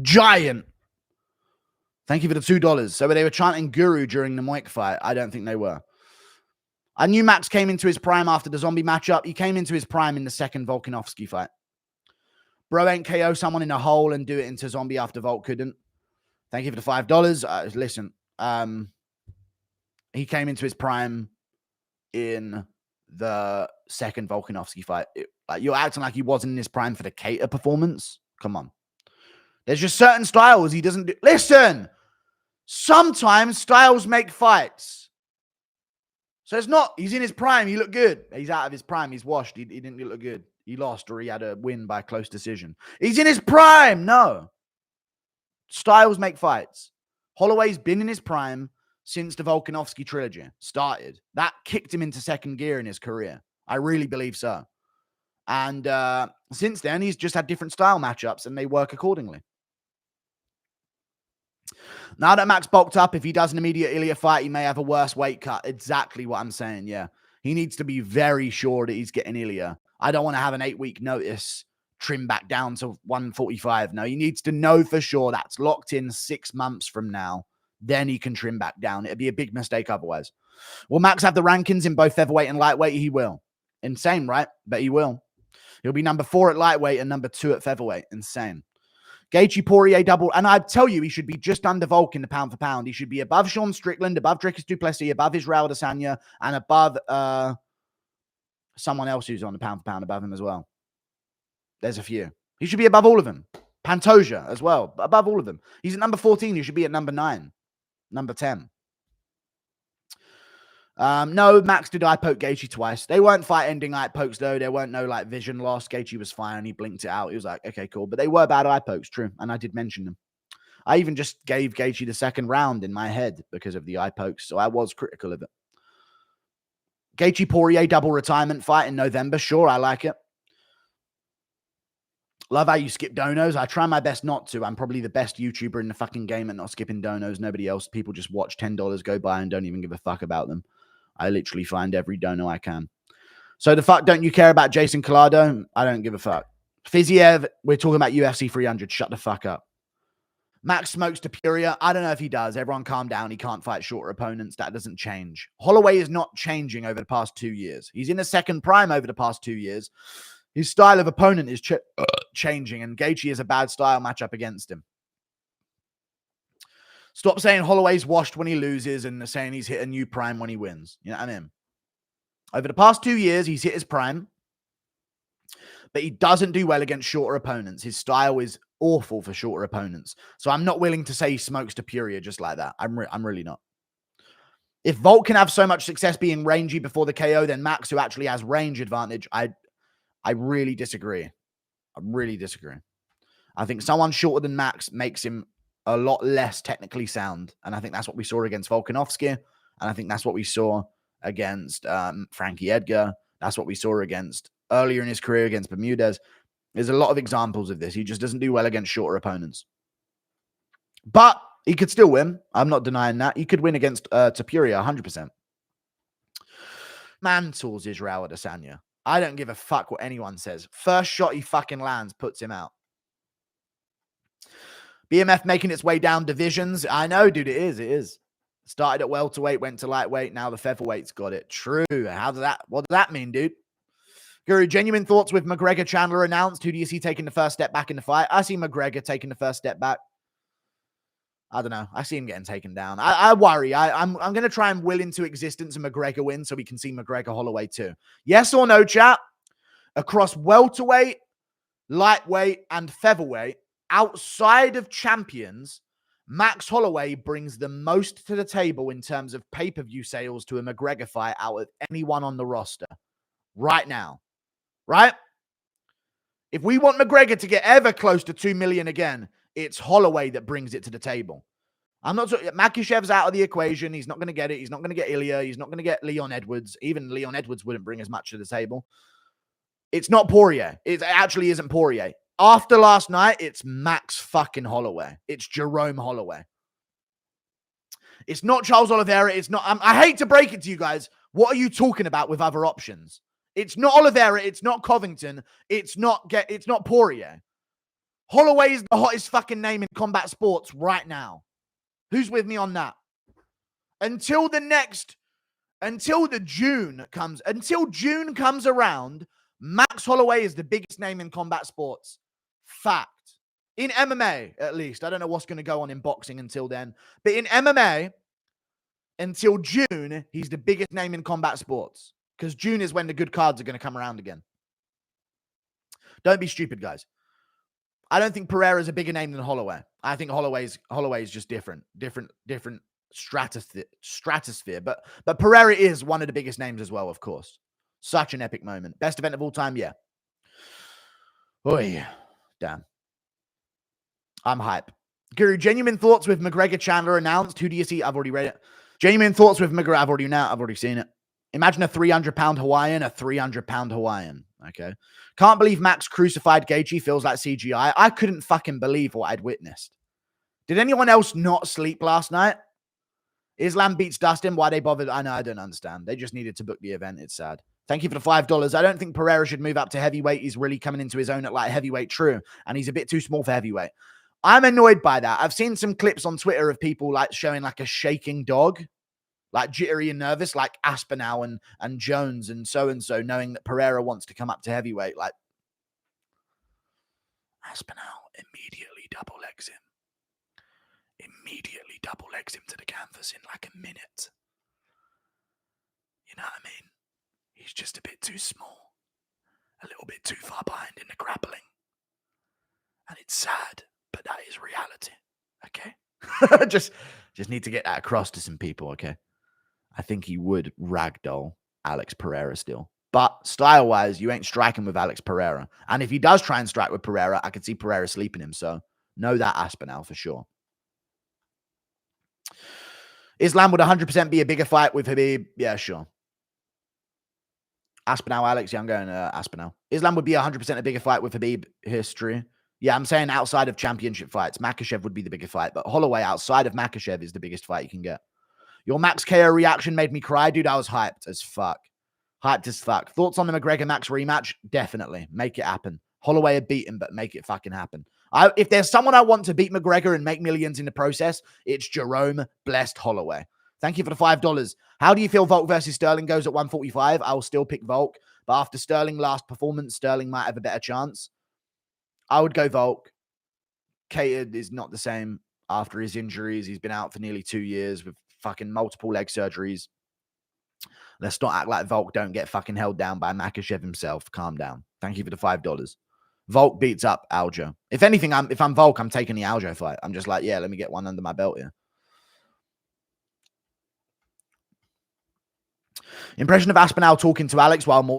Giant. Thank you for the $2. So they were chanting Guru during the Moik fight? I don't think they were. I knew Max came into his prime after the zombie matchup. He came into his prime in the second Volkanovski fight. Bro ain't KO someone in a hole and do it into zombie after Volk couldn't. Thank you for the $5. Listen, he came into his prime in the second Volkanovski fight. You're acting like he wasn't in his prime for the Cater performance. Come on. There's just certain styles he doesn't do. Listen, sometimes styles make fights. So it's not, he's in his prime, he looked good. He's out of his prime, he's washed, he didn't look good. He lost or he had a win by close decision. He's in his prime, no. Styles make fights. Holloway's been in his prime since the Volkanovski trilogy started. That kicked him into second gear in his career. I really believe so. And since then, he's just had different style matchups and they work accordingly. Now that Max bulked up, if he does an immediate Ilya fight, he may have a worse weight cut. Exactly what I'm saying, yeah. He needs to be very sure that he's getting Ilya. I don't want to have an 8-week notice trim back down to 145. No, he needs to know for sure that's locked in 6 months from now. Then he can trim back down. It'd be a big mistake otherwise. Will Max have the rankings in both featherweight and lightweight? He will. Insane, right? But he will. He'll be number 4 at lightweight and number 2 at featherweight. Insane. Gaethje Poirier double. And I tell you, he should be just under Volk in the pound for pound. He should be above Sean Strickland, above Dricus du Plessis, above Israel Adesanya, and above someone else who's on the pound for pound above him as well. There's a few. He should be above all of them. Pantoja as well, above all of them. He's at number 14. He should be at number 9, number 10. No, Max did eye poke Gaethje twice. They weren't fight ending eye pokes though. There weren't no like vision loss. Gaethje was fine. He blinked it out. He was like, okay, cool. But they were bad eye pokes, true. And I did mention them. I even just gave Gaethje the second round in my head because of the eye pokes. So I was critical of it. Gaethje Poirier double retirement fight in November. Sure, I like it. Love how you skip donos. I try my best not to. I'm probably the best YouTuber in the fucking game at not skipping donos. Nobody else. People just watch $10 go by and don't even give a fuck about them. I literally find every dono I can. So the fuck don't you care about Jason Collado? I don't give a fuck. Fiziev, we're talking about UFC 300. Shut the fuck up. Max smokes Topuria. I don't know if he does. Everyone calm down. He can't fight shorter opponents. That doesn't change. Holloway is not changing over the past 2 years. He's in a second prime over the past 2 years. His style of opponent is changing, and Gaethje is a bad style matchup against him. Stop saying Holloway's washed when he loses and saying he's hit a new prime when he wins. You know what I mean? Over the past 2 years, he's hit his prime, but he doesn't do well against shorter opponents. His style is awful for shorter opponents. So I'm not willing to say he smokes Topuria just like that. I'm really not. If Volk can have so much success being rangy before the KO, then Max, who actually has range advantage, I really disagree. I really disagree. I think someone shorter than Max makes him a lot less technically sound. And I think that's what we saw against Volkanovski. And I think that's what we saw against Frankie Edgar. That's what we saw against earlier in his career against Bermudez. There's a lot of examples of this. He just doesn't do well against shorter opponents. But he could still win. I'm not denying that. He could win against Topuria 100%. Mantles Israel Adesanya. I don't give a fuck what anyone says. First shot he fucking lands puts him out. BMF making its way down divisions. I know, dude, it is. It is. Started at welterweight, went to lightweight. Now the featherweight's got it. True. What does that mean, dude? Guru, genuine thoughts with McGregor Chandler announced. Who do you see taking the first step back in the fight? I see McGregor taking the first step back. I don't know. I see him getting taken down. I worry. I'm going to try and will into existence a McGregor win so we can see McGregor Holloway too. Yes or no, chat? Across welterweight, lightweight, and featherweight, outside of champions, Max Holloway brings the most to the table in terms of pay-per-view sales to a McGregor fight out of anyone on the roster right now. Right? If we want McGregor to get ever close to 2 million again, it's Holloway that brings it to the table. I'm not talking. Makhachev's out of the equation. He's not going to get it. He's not going to get Ilya. He's not going to get Leon Edwards. Even Leon Edwards wouldn't bring as much to the table. It's not Poirier. It actually isn't Poirier. After last night, it's Max fucking Holloway. It's Jerome Holloway. It's not Charles Oliveira. It's not. I hate to break it to you guys. What are you talking about with other options? It's not Oliveira. It's not Covington. It's not Poirier. Holloway is the hottest fucking name in combat sports right now. Who's with me on that? Until June comes around, Max Holloway is the biggest name in combat sports. Fact. In MMA, at least. I don't know what's going to go on in boxing until then. But in MMA, until June, he's the biggest name in combat sports. Because June is when the good cards are going to come around again. Don't be stupid, guys. I don't think Pereira is a bigger name than Holloway. I think Holloway is just different stratosphere. But Pereira is one of the biggest names as well, of course. Such an epic moment. Best event of all time, yeah. Oh yeah, damn. I'm hype. Guru, genuine thoughts with McGregor Chandler announced. Who do you see? I've already read it. Genuine thoughts with McGregor. I've already seen it. Imagine a 300-pound Hawaiian, Okay. Can't believe Max crucified Gaethje. Feels like CGI. I couldn't fucking believe what I'd witnessed. Did anyone else not sleep last night? Islam beats Dustin. Why they bothered? I know. I don't understand. They just needed to book the event. It's sad. Thank you for the $5. I don't think Pereira should move up to heavyweight. He's really coming into his own at light heavyweight. True. And he's a bit too small for heavyweight. I'm annoyed by that. I've seen some clips on Twitter of people like showing like a shaking dog, like jittery and nervous, like Aspinall and Jones and so, knowing that Pereira wants to come up to heavyweight. Like, Aspinall immediately double legs him. Immediately double legs him to the canvas in like a minute. You know what I mean? He's just a bit too small. A little bit too far behind in the grappling. And it's sad, but that is reality. Okay? just need to get that across to some people, okay? I think he would ragdoll Alex Pereira still. But style-wise, you ain't striking with Alex Pereira. And if he does try and strike with Pereira, I could see Pereira sleeping him. So know that Aspinall for sure. Islam would 100% be a bigger fight with Habib. Yeah, sure. Aspinall, Alex. Yeah, I'm going Aspinall. Islam would be 100% a bigger fight with Habib history. Yeah, I'm saying outside of championship fights. Makhachev would be the bigger fight. But Holloway outside of Makhachev is the biggest fight you can get. Your Max KO reaction made me cry. Dude, I was hyped as fuck. Hyped as fuck. Thoughts on the McGregor-Max rematch? Definitely. Make it happen. Holloway had beat him, but make it fucking happen. If there's someone I want to beat McGregor and make millions in the process, it's Jerome Blessed Holloway. Thank you for the $5. How do you feel Volk versus Sterling goes at 145? I will still pick Volk. But after Sterling last performance, Sterling might have a better chance. I would go Volk. Catered is not the same after his injuries. He's been out for nearly 2 years with fucking multiple leg surgeries. Let's not act like Volk don't get fucking held down by Makhachev himself. Calm down. Thank you for the $5. Volk beats up Aljo. If anything, if I'm Volk, I'm taking the Aljo fight. I'm just like, yeah, let me get one under my belt here. Impression of Aspinall talking to Alex while